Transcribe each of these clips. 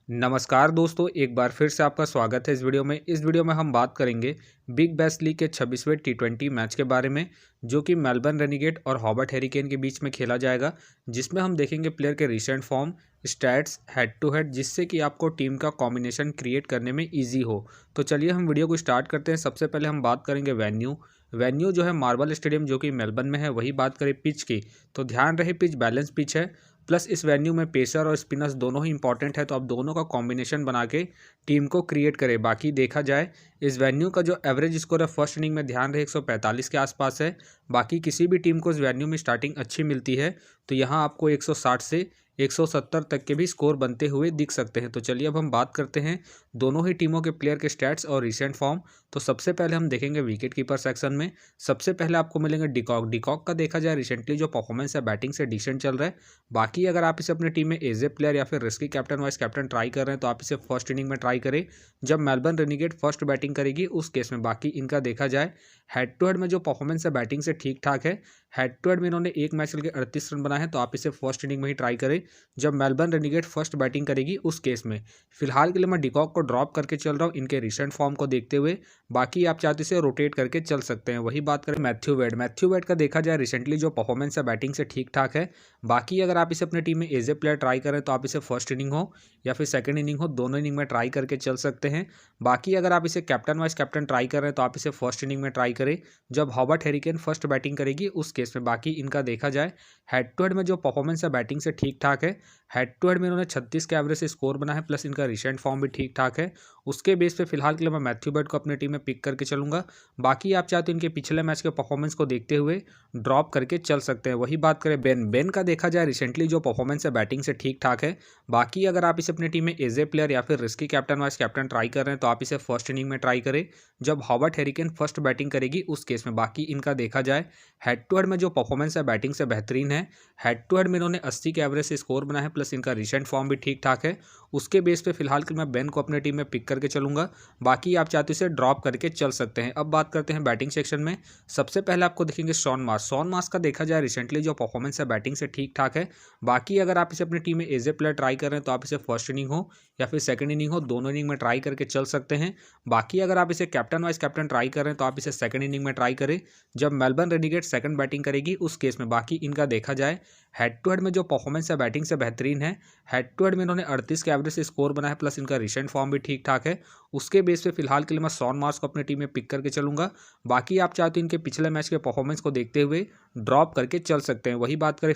नमस्कार दोस्तों, एक बार फिर से आपका स्वागत है इस वीडियो में। इस वीडियो में हम बात करेंगे बिग बैश लीग के 26वें टी20 मैच के बारे में, जो कि मेलबर्न रेनिगेट और हॉबर्ट हेरिकेन के बीच में खेला जाएगा, जिसमें हम देखेंगे प्लेयर के recent form, stats, head to head, जिससे कि आपको टीम का कॉम्बिनेशन क्रिएट करने में ईजी हो। तो चलिए हम वीडियो को स्टार्ट करते हैं। सबसे पहले हम बात करेंगे वेन्यू जो है मार्बल स्टेडियम, जो कि मेलबर्न में है। वही बात करें पिच की, तो ध्यान रहे पिच बैलेंस पिच है, प्लस इस वेन्यू में पेसर और स्पिनर्स दोनों ही इंपॉर्टेंट है, तो आप दोनों का कॉम्बिनेशन बना के टीम को क्रिएट करें। बाकी देखा जाए इस वेन्यू का जो एवरेज स्कोर है फर्स्ट इनिंग में, ध्यान रहे 145 के आसपास है। बाकी किसी भी टीम को इस वेन्यू में स्टार्टिंग अच्छी मिलती है, तो यहाँ आपको 160 से 170 तक के भी स्कोर बनते हुए दिख सकते हैं। तो चलिए अब हम बात करते हैं दोनों ही टीमों के प्लेयर के स्टैट्स और रिसेंट फॉर्म। तो सबसे पहले हम देखेंगे विकेट कीपर सेक्शन में। सबसे पहले आपको मिलेंगे डिकॉक का देखा जाए रिसेंटली जो परफॉर्मेंस है बैटिंग से डिसेंट चल रहा है। बाकी अगर आप इसे अपनी टीम में एज ए प्लेयर या फिर risky captain vice captain try कर रहे हैं, तो आप इसे फर्स्ट इनिंग में ट्राई करें जब मेलबर्न रेनिगेट फर्स्ट बैटिंग करेगी उस केस में। बाकी इनका देखा जाए हेड टू हेड में जो परफॉर्मेंस है बैटिंग से ठीक ठाक है। हेड टू हेड में इन्होंने एक मैच खेल के 38 रन बनाए हैं, तो आप इसे फर्स्ट इनिंग में ही ट्राई करें जब मेलबर्न रेनिगेट फर्स्ट बैटिंग करेगी उस केस में। फिलहाल के लिए मैं डिकॉक को ड्रॉप करके चल रहा हूँ इनके रिसेंट फॉर्म को देखते हुए। बाकी आप चाहते इसे रोटेट करके चल सकते हैं। वही बात करें मैथ्यू वेड का देखा जाए रिसेंटली जो परफॉर्मेंस है बैटिंग से ठीक ठाक है। बाकी अगर आप इसे अपनी टीम में एज ए प्लेयर ट्राई करें, तो आप इसे फर्स्ट इनिंग हो या फिर सेकंड इनिंग हो, दोनों इनिंग में ट्राई करके चल सकते हैं। बाकी अगर आप इसे कैप्टन वाइस कैप्टन ट्राई कर रहे हैं, तो आप इसे फर्स्ट इनिंग में ट्राई करें जब हॉबर्ट हेरिकेन फर्स्ट बैटिंग करेगी उस केस में। बाकी इनका देखा जाए हेड टू हेड में जो परफॉर्मेंस है बैटिंग से ठीक ठाक है। हेड टू हेड में इन्होंने 36 के एवरेज से स्कोर बना है, प्लस इनका रिसेंट फॉर्म भी ठीक ठाक है। उसके बेस पे फिलहाल के लिए मैं मैथ्यू वेड को अपनी टीम में पिक करके चलूंगा। बाकी आप चाहते हो इनके पिछले मैच के परफॉर्मेंस को देखते हुए ड्रॉप करके चल सकते हैं। वही बात करें बेन का देखा जाए रिसेंटली जो परफॉर्मेंस है बैटिंग से ठीक ठाक है। बाकी अगर आप इसे अपनी टीम में एज ए प्लेयर या फिर risky captain vice captain try कर रहे हैं, तो आप इसे फर्स्ट इनिंग में ट्राई करें जब हॉबर्ट हेरिकेन फर्स्ट बैटिंग करेगी उस केस में। बाकी इनका देखा जाए हेड टू हेड में जो परफॉर्मेंस है बैटिंग से बेहतरीन है। हेड टू हेड में इन्होंने 80 के एवरेज से स्कोर बना है, प्लस इनका रिसेंट फॉर्म भी ठीक ठाक है। उसके बेस पे फिलहाल के मैं बेन को अपनी टीम में पिक करके चलूंगा। बाकी आप चाहते इसे ड्रॉप करके चल सकते हैं। अब बात करते हैं बैटिंग सेक्शन में। सबसे पहले आपको देखेंगे शॉन मार्श का देखा जाए रिसेंटली जो परफॉर्मेंस है बैटिंग से ठीक ठाक है। बाकी अगर आप इसे अपनी टीम में एज ए प्लेयर ट्राई कर रहे हैं, तो आप इसे फर्स्ट इनिंग हो या फिर सेकंड इनिंग हो, दोनों इनिंग में ट्राई करके चल सकते हैं। बाकी अगर आप इसे कैप्टन वाइस कैप्टन ट्राई कर रहे हैं, तो आप इसे सेकंड इनिंग में ट्राई करें जब मेलबर्न रेनिगेट सेकंड बैटिंग करेगी उस केस में। बाकी इनका देखा जाए हेड टू हेड में जो परफॉर्मेंस है बैटिंग से बेहतरीन है। हेड टू हेड में इन्होंने 38 के एवरेज से स्कोर बना है, प्लस इनका रिसेंट फॉर्म भी ठीक ठाक है। उसके बेस पे फिलहाल के लिए मैं शॉन मार्श को अपनी टीम में पिक करके चलूंगा। बाकी आप चाहते हो इनके पिछले मैच के परफॉर्मेंस को देखते हुए ड्रॉप करके चल सकते हैं। वही बात करें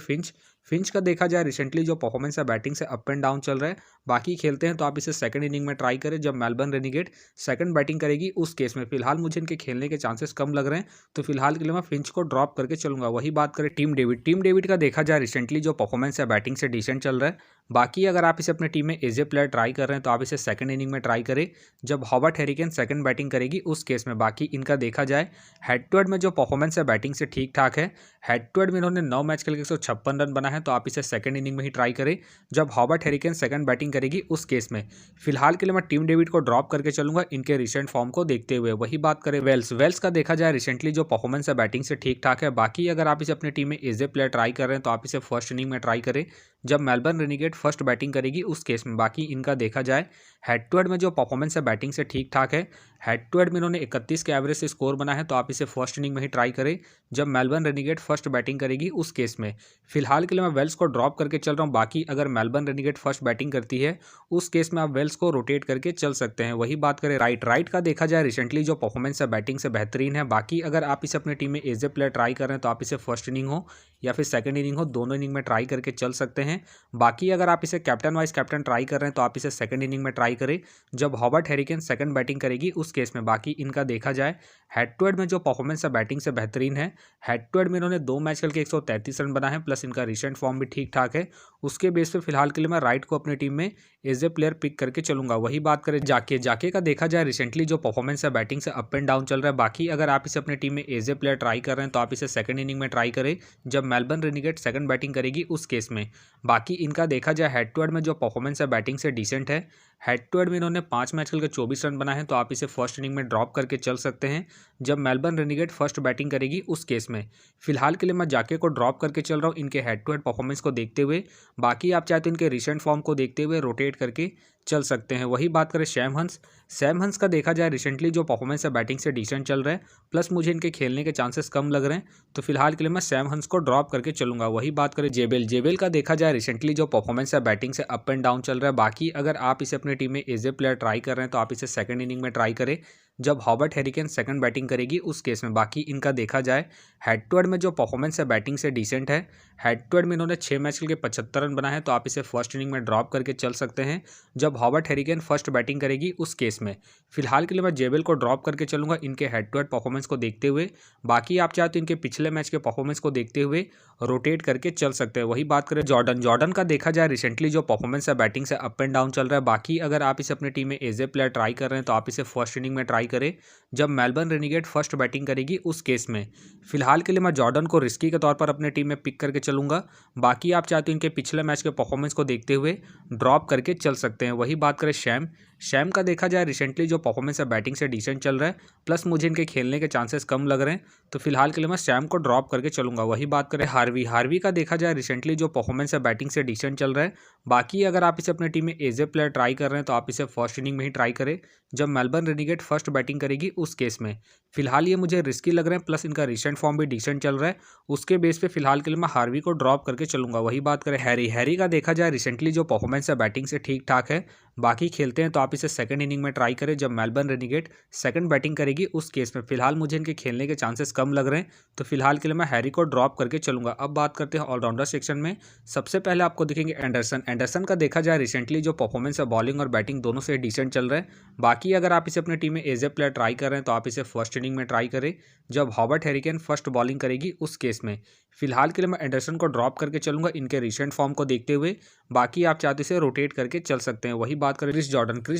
फिंच का देखा जाए रिसेंटली जो परफॉर्मेंस है बैटिंग से अप एंड डाउन चल रहा है। बाकी खेलते हैं तो आप इसे सेकंड इनिंग में ट्राई करें जब मेलबर्न रेनिगेट सेकंड बैटिंग करेगी उस केस में। फिलहाल मुझे इनके खेलने के चांसेस कम लग रहे हैं, तो फिलहाल के लिए मैं फिंच को ड्रॉप करके चलूंगा। वही बात करें टीम डेविड का देखा जाए रिसेंटली जो परफॉर्मेंस है बैटिंग से डिसेंट चल रहा है। बाकी अगर आप इसे अपनी टीम में एज ए प्लेयर ट्राई कर रहे हैं, तो आप इसे सेकंड इनिंग में ट्राई करें जब हॉबर्ट हेरिकेन सेकंड बैटिंग करेगी उस केस में। बाकी इनका देखा जाए हेड टू हेड में जो परफॉर्मेंस है बैटिंग से ठीक ठाक है। हेड टू हेड में इन्होंने 9 मैच खेल के 156 रन बना है, तो आप इसे सेकंड इनिंग में ही ट्राई करें जब हॉबर्ट हेरिकेन सेकंड बैटिंग करेगी उस केस में। फिलहाल के लिए मैं टीम डेविड को ड्रॉप करके चलूंगा इनके रिसेंट फॉर्म को देखते हुए। वही बात करें वेल्स का देखा जाए रिसेंटली जो परफॉर्मेंस है बैटिंग से ठीक ठाक है। बाकी अगर आप इसे अपनी टीम में एज ए प्लेयर ट्राई कर रहे हैं, तो आप इसे फर्स्ट इनिंग में ट्राई करें जब मेलबर्न रेनिगेट फर्स्ट बैटिंग करेगी उस केस में। बाकी इनका देखा जाए हेड टू हेड में जो परफॉर्मेंस है बैटिंग से ठीक ठाक है। हेड टू हेड में इन्होंने 31 के एवरेज से स्कोर बना है, तो आप इसे फर्स्ट इनिंग में ही ट्राई करें जब मेलबर्न रेनिगेट फर्स्ट बैटिंग करेगी उस केस में। फिलहाल के लिए मैं वेल्स को ड्रॉप करके चल रहा हूँ। बाकी अगर मेलबर्न रेनिगेट फर्स्ट बैटिंग करती है उस केस में आप वेल्स को रोटेट करके चल सकते हैं। वही बात करें राइट का देखा जाए रिसेंटली जो परफॉर्मेंस है बैटिंग से बेहतरीन है। बाकी अगर आप इसे अपनी टीम में एज ए प्लेयर ट्राई कर रहे हैं, तो आप इसे फर्स्ट इनिंग हो या फिर सेकंड इनिंग हो, दोनों इनिंग में ट्राई करके चल सकते हैं। बाकी अगर आप इसे कैप्टन वाइस कैप्टन ट्राई कर रहे हैं, तो आप इसे सेकंड इनिंग में ट्राई करें जब हॉबर्ट हेरिकेन सेकंड बैटिंग करेगी उस केस में। बाकी इनका देखा जाए हेड टू हेड में जो परफॉर्मेंस है बैटिंग से बेहतरीन है। हेड टू हेड में इन्होंने 2 मैच खेल के 133 रन बना है, प्लस इनका रिसेंट फॉर्म भी ठीक ठाक है। उसके बेस पे फिलहाल के लिए मैं राइट को अपनी टीम में एज ए प्लेयर पिक करके चलूंगा। वही बात करें जाके का देखा जाए रिसेंटली जो परफॉर्मेंस है बैटिंग से अप एंड डाउन चल रहा है। बाकी अगर आप इसे अपनी टीम में एज ए प्लेयर ट्राई कर रहे हैं, तो आप इसे सेकंड इनिंग में ट्राई करें जब मेलबर्न रेनिगेट सेकंड बैटिंग करेगी उस केस में। बाकी इनका देखा जाए हेड टू हेड में जो परफॉर्मेंस है बैटिंग से डिसेंट है। हेड टू हेड में इन्होंने 5 मैच खेल के 24 रन बना है, तो आप इसे फर्स्ट इनिंग में ड्रॉप करके चल सकते हैं जब मेलबर्न रेनिगेट फर्स्ट बैटिंग करेगी उस केस में। फिलहाल के लिए मैं जाके को ड्रॉप करके चल रहा हूँ इनके हेड टू हेड परफॉर्मेंस को देखते हुए। बाकी आप चाहे तो इनके रिसेंट फॉर्म को देखते हुए रोटेट करके चल सकते हैं। वही बात करें सैम हंस का देखा जाए रिसेंटली जो परफॉर्मेंस है बैटिंग से डिसेंट चल रहा है, प्लस मुझे इनके खेलने के चांसेस कम लग रहे हैं, तो फिलहाल के लिए मैं सैम हंस को ड्रॉप करके चलूंगा। वही बात करें जेबेल का देखा जाए रिसेंटली जो परफॉर्मेंस है बैटिंग से अप एंड डाउन चल रहा है। बाकी अगर आप इसे अपनी टीम में एज ए प्लेयर ट्राई कर रहे हैं तो आप इसे सेकंड इनिंग में ट्राई करें जब हॉबर्ट हैरिकेन सेकंड बैटिंग करेगी उस केस में। बाकी इनका देखा जाए हेड टू हेड में जो परफॉर्मेंस है बैटिंग से डिसेंट है। हेड टू हेड में इन्होंने 6 मैच खेल के 75 रन बनाए हैं, तो आप इसे फर्स्ट इनिंग में ड्रॉप करके चल सकते हैं जब हॉबर्ट हैरिकेन फर्स्ट बैटिंग करेगी उस केस में। फिलहाल के लिए मैं जेबेल को ड्रॉप करके चलूंगा इनके हेड टू हेड परफॉर्मेंस को देखते हुए। बाकी आप चाहते हो इनके पिछले मैच के परफॉर्मेंस को देखते हुए रोटेट करके चल सकते हैं। वही बात करें जॉर्डन का देखा जाए रिसेंटली जो परफॉर्मेंस है बैटिंग से अप एंड डाउन चल रहा है। बाकी अगर आप इसे अपनी टीम में एज ए प्लेयर ट्राई कर रहे हैं तो आप इसे फर्स्ट इनिंग में ट्राई करें जब मेलबर्न रेनिगेट फर्स्ट बैटिंग करेगी उस केस में। फिलहाल के लिए मैं जॉर्डन को रिस्की के तौर पर अपने टीम में पिक करके चलूंगा। बाकी आप चाहते हो इनके पिछले मैच के परफॉर्मेंस को देखते हुए ड्रॉप करके चल सकते हैं। वही बात करें शैम का देखा जाए रिसेंटली जो परफॉर्मेंस है बैटिंग से डिसेंट चल रहा है, प्लस मुझे इनके खेलने के चांसेस कम लग रहे हैं, तो फिलहाल के लिए मैं शैम को ड्रॉप करके चलूंगा। वही बात करें हार्वी का देखा जाए रिसेंटली जो परफॉर्मेंस है बैटिंग से डिसेंट चल रहा है। बाकी अगर आप इसे अपनी टीम में एज ए प्लेयर ट्राई कर रहे हैं तो आप इसे फर्स्ट इनिंग में ही ट्राई करें जब मेलबर्न रेनिगेट फर्स्ट बैटिंग करेगी उस केस में। फिलहाल ये मुझे रिस्की लग रहे हैं, प्लस इनका रिसेंट फॉर्म भी डिसेंट चल रहा है, उसके बेस पे फिलहाल के लिए मैं हार्वी को ड्रॉप करके चलूंगा। वही बात करें हैरी का देखा जाए रिसेंटली जो परफॉर्मेंस है बैटिंग से ठीक ठाक है। बाकी खेलते हैं तो आप इसे सेकंड इनिंग में ट्राई करें जब मेलबर्न रेनिगेट सेकंड बैटिंग करेगी उस केस में। फिलहाल मुझे इनके खेलने के चांसेस कम लग रहे हैं, तो फिलहाल के लिए मैं हैरी को ड्रॉप करके चलूंगा। अब बात करते हैं ऑलराउंडर सेक्शन में। सबसे पहले आपको दिखेंगे एंडरसन का देखा जाए रिसेंटली जो परफॉर्मेंस है बॉलिंग और बैटिंग दोनों से डिसेंट चल रहा है। बाकी अगर आप इसे अपनी टीम में एज ए प्लेयर ट्राई कर रहे हैं तो आप इसे फर्स्ट इनिंग में ट्राई करें जब हॉबर्ट हैरिकेन फर्स्ट बॉलिंग करेगी उस केस में। फिलहाल के लिए मैं एंडरसन को ड्रॉप करके चलूंगा इनके रिसेंट फॉर्म को देखते हुए। बाकी आप चाहते इसे रोटेट करके चल सकते हैं। वही बात करें क्रिस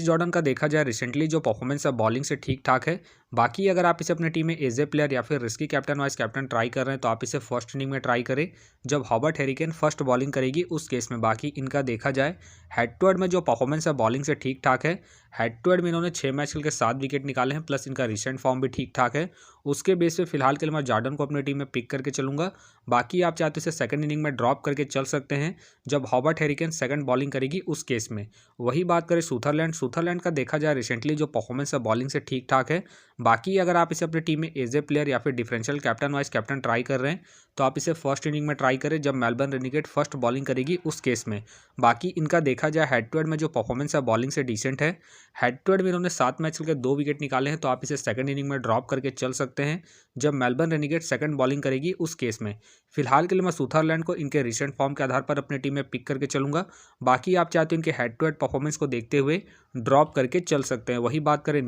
जॉर्डन का देखा जाए रिसेंटली जो परफॉर्मेंस है बॉलिंग से ठीक ठाक है। बाकी अगर आप इसे अपनी टीम में एज ए प्लेयर या फिर risky captain vice captain try कर रहे हैं तो आप इसे फर्स्ट इनिंग में ट्राई करें जब हॉबर्ट हैरिकेन फर्स्ट बॉलिंग करेगी उस केस में। बाकी इनका देखा जाए हेड टू हेड में जो परफॉर्मेंस है बॉलिंग से ठीक ठाक है। हेड टू हेड में इन्होंने 6 मैच खेल के 7 विकेट निकाले हैं, प्लस इनका रिसेंट फॉर्म भी ठीक ठाक है। उसके बेस पे फिलहाल के लिए मैं जॉर्डन को अपनी टीम में पिक करके चलूंगा। बाकी आप चाहते इसे सेकंड इनिंग में ड्रॉप करके चल सकते हैं जब हॉबर्ट हैरिकेन सेकंड बॉलिंग करेगी उस केस में। वही बात करें सुथरलैंड का देखा जाए रिसेंटली जो परफॉर्मेंस है बॉलिंग से ठीक ठाक है। बाकी अगर आप इसे अपनी टीम में एज ए प्लेयर या फिर differential captain vice captain try कर रहे हैं तो आप इसे फर्स्ट इनिंग में ट्राई करें जब मेलबर्न रेनिगेट फर्स्ट बॉलिंग करेगी उस केस में। बाकी इनका देखा जाए हेड टू हेड में जो परफॉर्मेंस है बॉलिंग से डिसेंट है। हेड टू हेड में इन्होंने 7 मैच खेल के 2 विकेट निकाले हैं, तो आप इसे सेकंड इनिंग में ड्रॉप करके चल सकते हैं जब मेलबर्न रेनिगेट सेकंड बॉलिंग करेगी उस केस में। फिलहाल के लिए मैं सुथरलैंड को इनके रिसेंट फॉर्म के आधार पर अपनी टीम में पिक करके चलूंगा। बाकी आप चाहते हो इनके हेड टू हेड परफॉर्मेंस को देखते हुए ड्रॉप करके चल सकते हैं। वही बात करें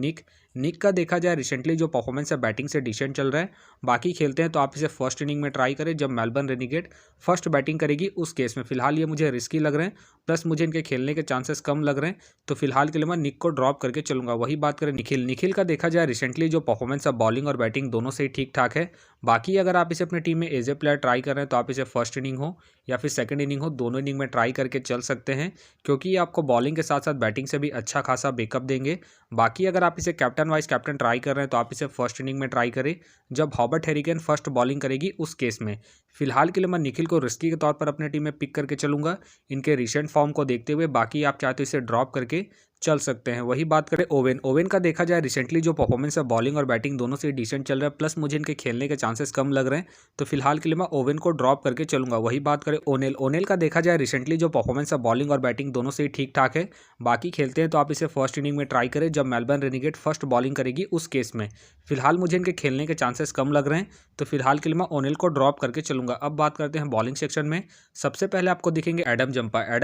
निक का देखा जाए रिसेंटली जो परफॉर्मेंस है बैटिंग से डिसेंट चल रहा है। बाकी खेलते हैं तो आप इसे फर्स्ट इनिंग में ट्राई करें जब मेलबर्न रेनिगेट फर्स्ट बैटिंग करेगी उस केस में। फिलहाल ये मुझे रिस्की लग रहे हैं, प्लस मुझे इनके खेलने के चांसेस कम लग रहे हैं, तो फिलहाल के लिए मैं निक को ड्रॉप करके चलूंगा। वही बात करें निखिल का देखा जाए रिसेंटली जो परफॉर्मेंस है बॉलिंग और बैटिंग दोनों से ही ठीक ठाक है। बाकी अगर आप इसे अपनी टीम में एज ए प्लेयर ट्राई कर रहे हैं तो आप इसे फर्स्ट इनिंग हो या फिर सेकंड इनिंग हो, दोनों इनिंग में ट्राई करके चल सकते हैं, क्योंकि ये आपको बॉलिंग के साथ साथ बैटिंग से भी अच्छा खासा बैकअप देंगे। बाकी अगर आप इसे कैप्टन वाइस कैप्टन ट्राई कर रहे हैं तो आप इसे फर्स्ट इनिंग में ट्राई करें जब हॉबर्ट हैरिकेन फर्स्ट बॉलिंग करेगी उस केस में। फिलहाल के लिए मैं निखिल को रिस्की के तौर पर अपने टीम में पिक करके चलूंगा इनके रिसेंट फॉर्म को देखते हुए। बाकी आप चाहते हो इसे ड्रॉप करके चल सकते हैं। वही बात करें ओवेन का देखा जाए रिसेंटली जो परफॉर्मेंस है बॉलिंग और बैटिंग दोनों से डिसेंट चल रहा है, प्लस मुझे इनके खेलने के चांसेस कम लग रहे हैं, तो फिलहाल के लिए मैं ओवेन को ड्रॉप करके चलूंगा। वही बात करें ओनेल का देखा जाए रिसेंटली जो परफॉर्मेंस है बॉलिंग और बैटिंग दोनों से ही ठीक ठाक है। बाकी खेलते हैं तो आप इसे फर्स्ट इनिंग में ट्राई करें जब मेलबर्न रेनिगेट फर्स्ट बॉलिंग करेगी उस केस में। फिलहाल मुझे इनके खेलने के चांसेस कम लग रहे हैं, तो फिलहाल के लिए मैं ओनेल को ड्रॉप करके चलूंगा। अब बात करते हैं बॉलिंग सेक्शन में। सबसे पहले आपको दिखेंगे एडम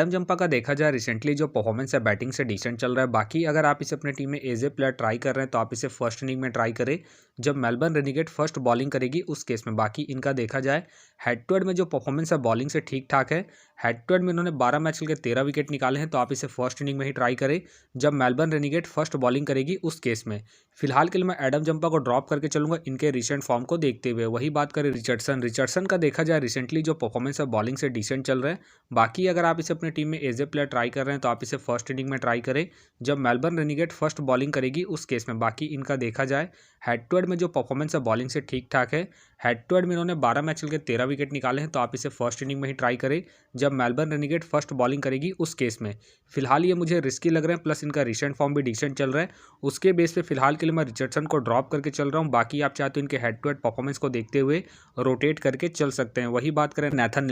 जंपा का देखा जाए रिसेंटली जो परफॉर्मेंस है बैटिंग से डिसेंट चल रहा है। बाकी अगर आप इसे अपने टीम में एज ए प्लेयर ट्राई कर रहे हैं तो आप इसे फर्स्ट इनिंग में ट्राई करें जब मेलबर्न रेनिगेट फर्स्ट बॉलिंग करेगी उस केस में। बाकी इनका देखा जाए हेड टू हेड में जो परफॉर्मेंस है बॉलिंग से ठीक ठाक है। हेड टू हेड में इन्होंने 12 मैच खेल के 13 विकेट निकाले हैं, तो आप इसे फर्स्ट इनिंग में ही ट्राई करें जब मेलबर्न रेनिगेट फर्स्ट बॉलिंग करेगी उस केस में। फिलहाल के लिए मैं एडम जंपा को ड्रॉप करके चलूंगा इनके रिसेंट फॉर्म को देखते हुए। वही बात करें रिचर्डसन का देखा जाए रिसेंटली जो परफॉर्मेंस है बॉलिंग से डिसेंट चल रहा है। बाकी अगर आप इसे अपनी टीम में एज ए प्लेयर ट्राई कर रहे हैं तो आप इसे फर्स्ट इनिंग में ट्राई करें जब मेलबर्न रेनिगेट फर्स्ट बॉलिंग करेगी उस केस में। बाकी इनका देखा जाए हेड टू हेड में जो परफॉर्मेंस है बॉलिंग से ठीक ठाक है। हेड टू हेड में इन्होंने 12 मैच खेल के 13 विकेट निकाले हैं, तो आप इसे फर्स्ट इनिंग में ही ट्राई करें जब मेलबर्न रेनिगेट फर्स्ट बॉलिंग करेगी उस केस में। फिलहाल ये मुझे रिस्की लग रहे हैं, प्लस इनका रिसेंट फॉर्म भी डिसेंट चल रहा है। उसके बेस पे फिलहाल के लिए मैं रिचर्डसन को ड्रॉप करके चल रहा हूँ। बाकी आप चाहते हो इनके हेड टू हेड परफॉर्मेंस को देखते हुए रोटेट करके चल सकते हैं। वही बात करें नैथन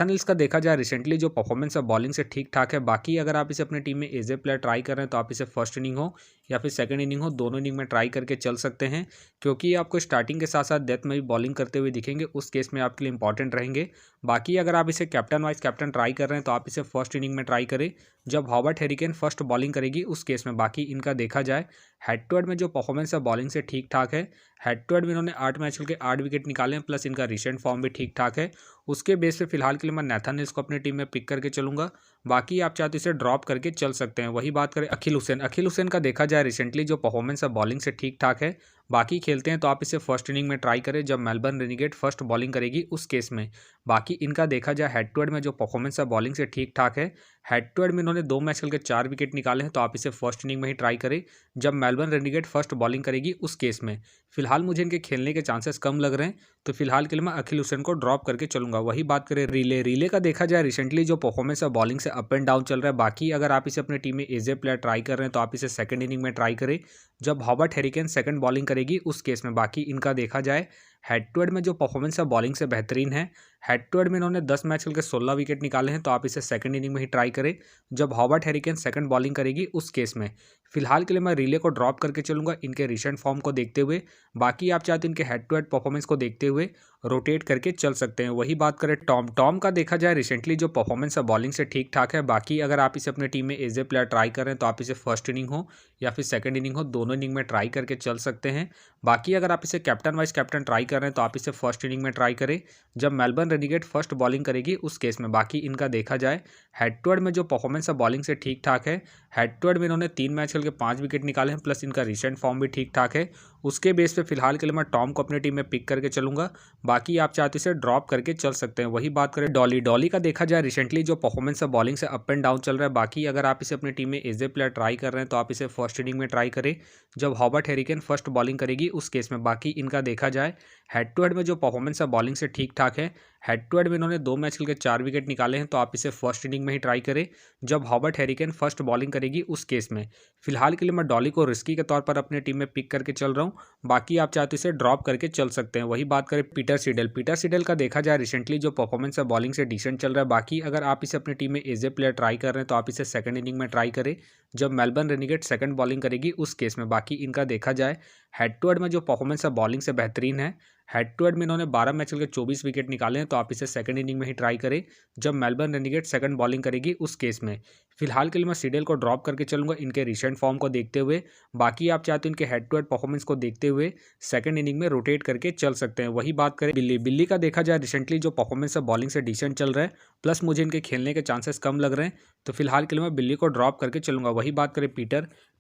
हिल्स का देखा जाए रिसेंटली जो परफॉर्मेंस है बॉलिंग से ठीक ठाक है। बाकी अगर आप इसे अपनी टीम में एज ए प्लेयर ट्राई कर रहे हैं तो आप इसे फर्स्ट इनिंग हो या फिर सेकंड इनिंग हो, दोनों इनिंग में ट्राई करके चल सकते हैं, क्योंकि आपको स्टार्टिंग के साथ साथ डेथ में भी बॉलिंग करते हुए दिखेंगे। उस केस में आपके लिए इंपॉर्टेंट रहेंगे। बाकी अगर आप इसे कैप्टन वाइस कैप्टन ट्राई कर रहे हैं तो आप इसे फर्स्ट इनिंग में ट्राई करें जब हॉबर्ट हैरिकेन फर्स्ट बॉलिंग करेगी उस केस में। बाकी इनका देखा जाए हेड टू हेड में जो परफॉर्मेंस है बॉलिंग से ठीक ठाक है। हेड टू हेड में इन्होंने 8 मैच खेल के 8 विकेट निकाले हैं, प्लस इनका रिसेंट फॉर्म भी ठीक ठाक है। उसके बेस पे फिलहाल के लिए मैं नैथन हिल्स को अपनी टीम में पिक करके चलूंगा। बाकी आप चाहते इसे ड्रॉप करके चल सकते हैं। वही बात करें अखिल हुसैन का देखा जाए रिसेंटली जो परफॉर्मेंस है बॉलिंग से ठीक ठाक है। बाकी खेलते हैं तो आप इसे फर्स्ट इनिंग में ट्राई करें जब मेलबर्न रेनिगेट फर्स्ट बॉलिंग करेगी उस केस में। बाकी इनका देखा जाए हेड टू हेड में जो परफॉर्मेंस है बॉलिंग से ठीक ठाक है। हेड टू हेड में इन्होंने 2 मैच खेल के 4 विकेट निकाले हैं, तो आप इसे फर्स्ट इनिंग में ही ट्राई करें जब मेलबर्न रेनिगेट फर्स्ट बॉलिंग करेगी उस केस में। फिलहाल मुझे इनके खेलने के चांसेस कम लग रहे हैं, तो फिलहाल के लिए मैं अखिल हुसैन को ड्रॉप करके चलूंगा। वही बात करें रिले का देखा जाए रिसेंटली जो परफॉर्मेंस है बॉलिंग से अप एंड डाउन चल रहा है। बाकी अगर आप इसे अपनी टीम में एज ए प्लेयर ट्राई कर रहे हैं तो आप इसे सेकंड इनिंग में ट्राई करें जब हॉबर्ट हैरिकेन सेकंड बॉलिंग करेगी उस केस में। बाकी इनका देखा जाए हेड टू हेड में जो परफॉर्मेंस है बॉलिंग से बेहतरीन है। हेड टू हेड में इन्होंने 10 मैच खेल के 16 विकेट निकाले हैं, तो आप इसे सेकंड इनिंग में ही ट्राई करें जब हॉबर्ट हैरिकेन सेकंड बॉलिंग करेगी उस केस में। फिलहाल के लिए मैं रिले को ड्रॉप करके चलूंगा इनके रिसेंट फॉर्म को देखते हुए। बाकी आप चाहते हैं इनके हेड टू हेड परफॉर्मेंस को देखते हुए रोटेट करके चल सकते हैं। वही बात करें टॉम का देखा जाए रिसेंटली जो परफॉर्मेंस है बॉलिंग से ठीक ठाक है। बाकी अगर आप इसे अपनी टीम में एज ए प्लेयर ट्राई कर रहे हैं तो आप इसे फर्स्ट इनिंग हो या फिर सेकंड इनिंग हो, दोनों इनिंग में ट्राई करके चल सकते हैं। बाकी अगर आप इसे कैप्टन वाइस कैप्टन ट्राई कर रहे हैं तो आप इसे फर्स्ट इनिंग में ट्राई करें जब मेलबर्न रेनिगेट फर्स्ट बॉलिंग करेगी उस केस में। बाकी इनका देखा जाए हेड टू हेड में जो परफॉर्मेंस है बॉलिंग से ठीक ठाक है। हेड टू हेड में इन्होंने 3 मैच खेल के 5 विकेट निकाले हैं, प्लस इनका रिसेंट फॉर्म भी ठीक ठाक है। उसके बेस पे फिलहाल के लिए मैं टॉम को अपनी टीम में पिक करके चलूंगा। बाकी आप चाहते इसे ड्रॉप करके चल सकते हैं। वही बात करें डॉली का देखा जाए रिसेंटली जो परफॉर्मेंस है बॉलिंग से अप एंड डाउन चल रहा है। बाकी अगर आप इसे अपनी टीम में एज ए प्लेयर ट्राई कर रहे हैं तो आप इसे फर्स्ट इनिंग में ट्राई करें जब हॉबर्ट हैरिकेन फर्स्ट बॉलिंग करेगी उस केस में। बाकी इनका देखा जाए हेड टू हेड में जो परफॉर्मेंस है बॉलिंग से ठीक ठाक है। हेड टू हेड में इन्होंने 2 मैच खेल के 4 विकेट निकाले हैं, तो आप इसे फर्स्ट इनिंग में ही ट्राई करें जब हॉबर्ट हैरिकेन फर्स्ट बॉलिंग करेगी उस केस में। फिलहाल के लिए मैं डॉली को रिस्की के तौर पर अपनी टीम में पिक करके चल रहा हूं। बाकी आप चाहते इसे ड्रॉप करके चल सकते हैं। वही बात करें पीटर सीडल का देखा जाए रिसेंटली जो परफॉर्मेंस है बॉलिंग से डिसेंट चल रहा है। बाकी अगर आप इसे अपनी टीम में एज ए प्लेयर ट्राई कर रहे हैं तो आप इसे सेकंड इनिंग में ट्राई करें जब मेलबर्न रेनिगेट सेकंड बॉलिंग करेगी उस केस में। बाकी इनका देखा जाए हेड टू हेड में जो परफॉर्मेंस है बॉलिंग से बेहतरीन है। हेड टू हेड में इन्होंने 12 मैच खेल के 24 विकेट निकाले हैं, तो आप इसे सेकंड इनिंग में ही ट्राई करें जब मेलबर्न रेनिगेट सेकंड बॉलिंग करेगी उस केस में। फिलहाल के लिए मैं सीडल को ड्रॉप करके चलूंगा इनके रिसेंट फॉर्म को देखते हुए। बाकी आप चाहते हैं इनके हेड टू हेड परफॉर्मेंस को देखते हुए सेकंड इनिंग में रोटेट करके चल सकते हैं। वही बात करें बिल्ली का देखा जाए रिसेंटली जो परफॉर्मेंस है बॉलिंग से डिसेंट चल रहा है, प्लस मुझे इनके खेलने के चांसेस कम लग रहे हैं, तो फिलहाल के लिए मैं बिल्ली को ड्रॉप करके चलूंगा। वही बात करें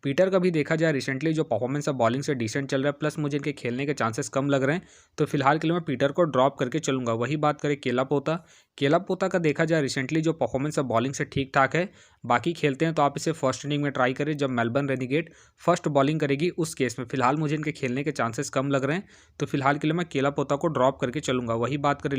पीटर का भी देखा जाए रिसेंटली जो परफॉर्मेंस है बॉलिंग से डिसेंट चल रहा है, प्लस मुझे इनके खेलने के चांसेस कम लग रहे हैं, तो फिलहाल के लिए मैं पीटर को ड्रॉप करके चलूंगा। वही बात करें केला पोता का देखा जाए रिसेंटली जो परफॉर्मेंस है बॉलिंग से ठीक ठाक है। बाकी खेलते हैं तो आप इसे फर्स्ट इनिंग में ट्राई करें जब मेलबर्न रेनिगेट फर्स्ट बॉलिंग करेगी उस केस में। फिलहाल मुझे इनके खेलने के चांसेस कम लग रहे हैं, तो फिलहाल के लिए मैं केला पोता को ड्रॉप करके चलूंगा। वही बात करें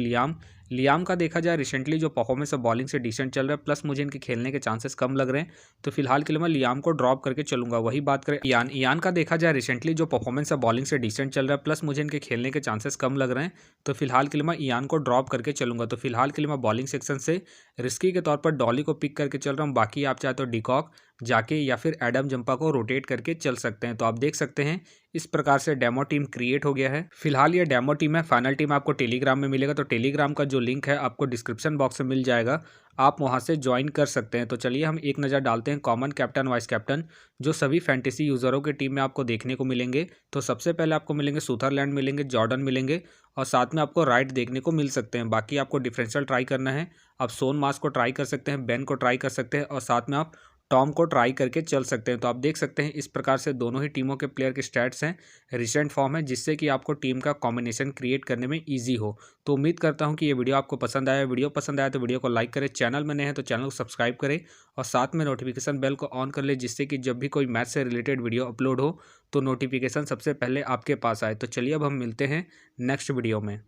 लियाम का देखा जाए रिसेंटली जो परफॉर्मेंस है बॉलिंग से डिसेंट चल रहा है, प्लस मुझे इनके खेलने के चांसेस कम लग रहे हैं, तो फिलहाल के लिए मैं लियाम को ड्रॉप करके चलूंगा। वही बात करें ईयान का देखा जाए रिसेंटली जो परफॉर्मेंस है बॉलिंग से डिसेंट चल रहा है, प्लस मुझे इनके खेलने के चांसेस कम लग रहे हैं, तो फिलहाल के लिए मैं ईयान को ड्रॉप करके चलूंगा। तो फिलहाल के लिए मैं बॉलिंग सेक्शन से रिस्की के तौर पर डॉली को पिक करके चल रहा हूँ। बाकी आप चाहे तो डिकॉक जाके या फिर एडम जंपा को रोटेट करके चल सकते हैं। तो आप देख सकते हैं इस प्रकार से डेमो टीम क्रिएट हो गया है। फिलहाल ये डेमो टीम है, फाइनल टीम आपको टेलीग्राम में मिलेगा, तो टेलीग्राम का जो लिंक है आपको डिस्क्रिप्शन बॉक्स में मिल जाएगा, आप वहां से ज्वाइन कर सकते हैं। तो चलिए हम एक नज़र डालते हैं कॉमन कैप्टन वाइस कैप्टन जो सभी फैंटेसी यूजरों की टीम में आपको देखने को मिलेंगे। तो सबसे पहले आपको मिलेंगे सुथरलैंड मिलेंगे, जॉर्डन मिलेंगे और साथ में आपको राइट देखने को मिल सकते हैं। बाकी आपको डिफरेंशियल ट्राई करना है, आप सोन मास को ट्राई कर सकते हैं, बेन को ट्राई कर सकते हैं और साथ में आप टॉम को ट्राई करके चल सकते हैं। तो आप देख सकते हैं इस प्रकार से दोनों ही टीमों के प्लेयर के स्टैट्स हैं, रिसेंट फॉर्म है, जिससे कि आपको टीम का कॉम्बिनेशन क्रिएट करने में इजी हो। तो उम्मीद करता हूं कि ये वीडियो आपको पसंद आया। वीडियो पसंद आया तो वीडियो को लाइक करें, चैनल में नए हैं तो चैनल को सब्सक्राइब करें और साथ में नोटिफिकेशन बेल को ऑन कर ले, जिससे कि जब भी कोई मैच से रिलेटेड वीडियो अपलोड हो तो नोटिफिकेशन सबसे पहले आपके पास आए। तो चलिए अब हम मिलते हैं नेक्स्ट वीडियो में।